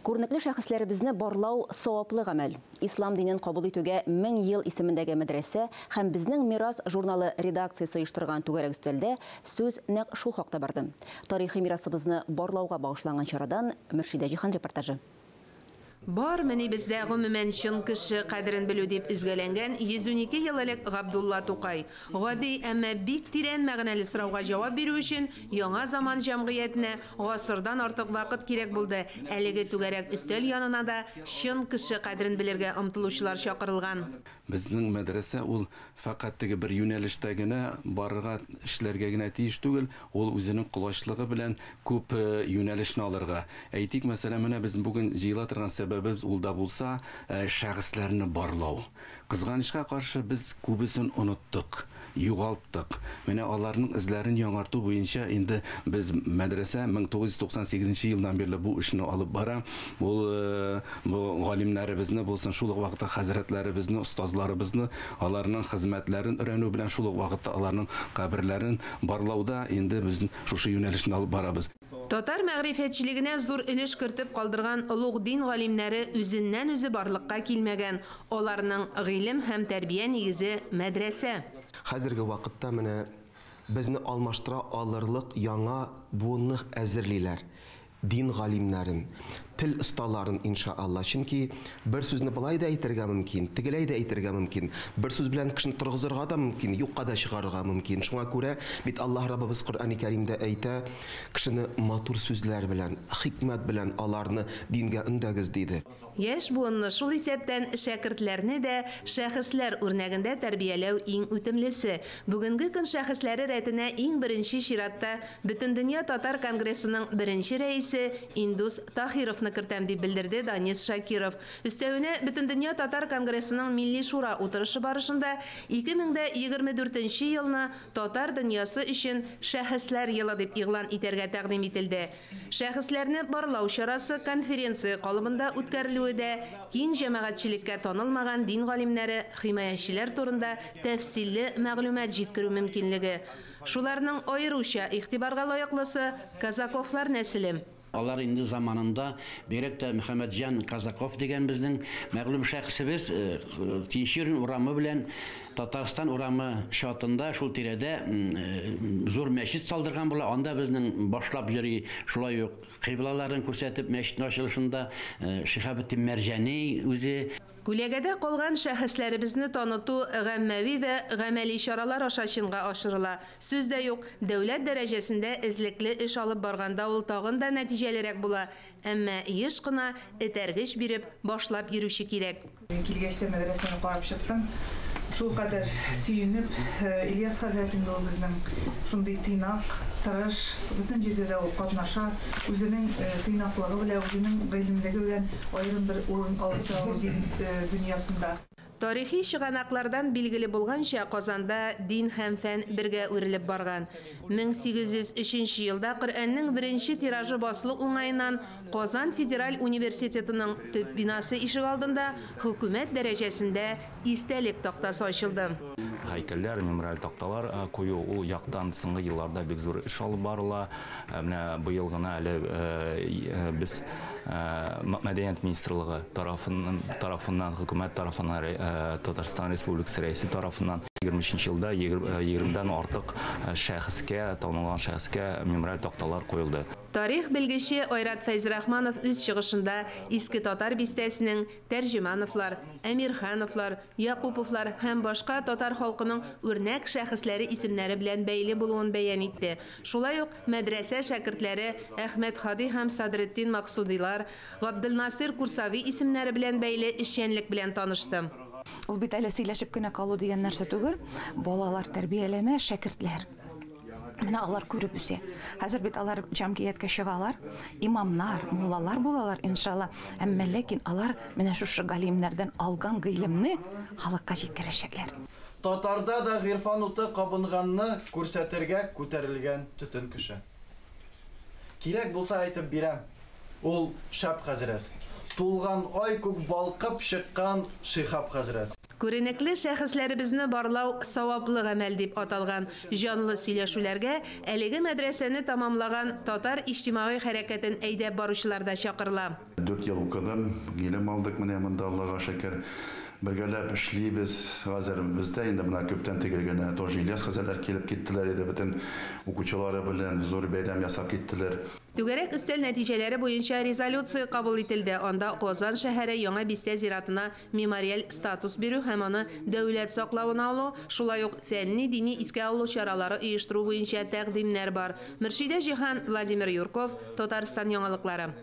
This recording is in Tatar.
Күренекле шәхесләребезне барлау саваплы гамәл. Ислам динен кабул итүгә 1000 ел исемендәге мәдрәсә һәм безнең Мирас журналы редакциясе оештырган түгәрәк өстәлдә сүз нәкъ шул хакта барды. Тарихи мирасыбызны барлауга багышланган чарадан Мөршидә Җихан репортажы. Бар мені бездә гомумән чын кеше кадерен белү дип изгәләнгән 112 ел элек Габдулла Тукай. Гади, әмма бик тирән мәгънәле сорауга җавап бирү өчен яңа заман җәмгыятенә гасырдан артык вакыт кирәк булды. Әлеге түгәрәк өстәл янына да чын кеше кадерен белергә омтылучылар чакырылган. Безнең мәдрәсә ул фақат теге бер юнәлештә генә барырга эшләргә генә тиеш түгел, ул үзенең кулачлыгы белән күп юнәлешне алырга. Әйтик, мәсәлән, менә без бүген җыела торган сәбәбебез ул да булса, шәхесләрне барлау. Кызганычка каршы без күбесен оныттык, югалттык. Менә аларның эзләрен яңарту буенча инде без мәдрәсә 1998 елдан бирле бу эшне алып бара. Бу галимнәребезне булсын, шул ук вакытта хәзрәтләребезне, устазларыбызны, аларның хезмәтләрен өйрәнү белән шул ук вакытта аларның каберләрен барлауда инде без шушы юнәлешне алып барабыз. Татар мәгърифәтчелегенә зур өлеш кертеп калдырган олуг дин галимнәре үзеннән-үзе барлыкка килмәгән. Аларның гыйлем һәм тәрбия нигезе мәдрәсә. Хәзерге вакытта менә безне алмаштыра алырлык яңа буынны әзерлиләр. Дин галимнәрен, тел осталарын иншаалла. Чөнки бер сүзне былай да әйтергә мөмкин, тегеләй дә әйтергә мөмкин. Бер сүз белән кешене торгызырга да мөмкин, юкка да чыгарырга мөмкин. Шуңа күрә бит Аллаһ Раббыбыз Коръәни Кәримдә әйтә, кешене матур сүзләр белән, хикмәт белән аларны дингә өндәгез диде. Яшь буынны шул исәптән шәкертләрне дә шәхесләр үрнәгендә тәрбияләү иң үтемлесе. Бүгенге көн шәхесләре рәтенә иң беренче чиратта Бөтендөнья татар конгрессының беренче рәисе Индус Тахировны кертәм дип белдерде Данис Шакиров. Өстәвенә Бөтендөнья татар конгрессының Милли шура утырышы барышында 2024 елны татар дөньясы өчен шәхесләр елы дип игълан итәргә тәкъдим ителде. Шәхесләрне барлау чарасы конференция калыбында үткәрелүе дә киң җәмәгатьчелеккә танылмаган дин галимнәре, химаячеләр турында тәфсилле мәгълүмат җиткерү мөмкинлеге. Шуларның аеруча игътибарга лаеклысы Казаковлар нәселе. Алар инде заманында бирәк Мөхәммәтҗан Казаков дигән безнең мәгълүм шәхсебез Тинчурин урамы белән Татарстан урамы шатында шул тирәдә зур мәчет салдырган була. Анда безнең башлап йөри, шулай ук кыйблаларын күрсәтеп мәчетнең ачылышында Шиһабетдин Мәрҗани үзе. Күләгәдә калган шәхесләребезне таныту гаммәви вә гамәли чаралар аша чинга ашырыла. Сүз дә юк, дәүләт дәрәҗәсендә эзлекле эш алып барганда ул тагын да нәтиҗәлерәк була. Әмма еш кына этәргеч биреп башлап йөрүче кирәк. Килгәчтә мәдрәсәне карап чыктым. Шул кадәр сөенеп, Ильяс хәзрәтем дә безнең шундый тыйнак, тырыш, бөтен җирдә дә ул катнаша, үзенең тыйнаклыгы белән, үзенең гыйлемлеге белән аерым бер урын алып тора дин дөньясында. Тарихи чыганаклардан билгеле булганча, Казанда дин һәм фән бергә үрелеп барган. 1803 елда Коръәннең беренче тиражы басылу уңаеннан Казан Федераль университетының төп бинасы ишек алдында хөкүмәт дәрәҗәсендә истәлек тактасы ачылды. Һәйкәлләр, мемориаль такталар кую ул яктан соңгы елларда бик зур эш алып барыла. Менә быел гына әле без Мәдәният министрлыгы тарафыннан, хөкүмәт тарафыннан, Татарстан Республикасы рәисе тарафыннан 23 елда 20дән артык шәхескә, танылган шәхескә мемориаль такталар куелды. Тарих белгече Айрат Фәйзрахманов үз чыгышында иске татар бистәсенең Тәрҗемановлар, Әмирхановлар, Якуповлар һәм башка татар халкының үрнәк шәхесләре исемнәре белән бәйле булуын бәян итте. Шулай ук мәдрәсә шәкертләре Әхмәт Хади һәм Садретдин Максудилар, Габделнасир Курсави исемнәре белән бәйле эшчәнлек белән танышты. Ул бит әле сөйләшеп кенә калу дигән нәрсә түгел. Балалар тәрбияләнә, шәкертләр. Менә алар күреп үсә. Хәзер бит алар җәмгыятькә чыгалар, имамнар, муллалар булалар иншалла. Әмма ләкин алар менә шушы галимнәрдән алган гыйлемне халыкка җиткерәчәкләр. Татарда да гыйрфан уты кабынганны күрсәтергә күтәрелгән төтен кеше. Кирәк булса әйтеп бирәм. Ул шәп хәзрәт. Тулган ай күк балкып чыккан Шиһаб хәзрәт. Күренекле шәхесләребезне барлау саваплы гамәл дип аталган җанлы сөйләшүләргә әлеге мәдрәсәне тамамлаган татар иҗтимагый хәрәкәтен әйдәп баручылар да чакырыла. 4 ел укыдым, гыйлем алдык менә монда, Аллага шөкер. Бергәләп эшлибез. Хәзер бездә инде менә күптән тегелгәнә тоже Ильяс хәзерләр килеп киттеләр иде, бөтен укучылары белән зур бәйрәм ясап киттеләр. Түгәрәк өстәл нәтиҗәләре буенча резолюция кабул ителде. Анда Казан шәһәре Яңа Бистә зиратына мемориаль статус бирү һәм аны дәүләт саклавына алу, шулай ук фәнни дини искә алу чаралары оештыру буенча тәкъдимнәр бар. Мөршидә Җиһан, Владимир Юрков, Татарстан яңалыклары.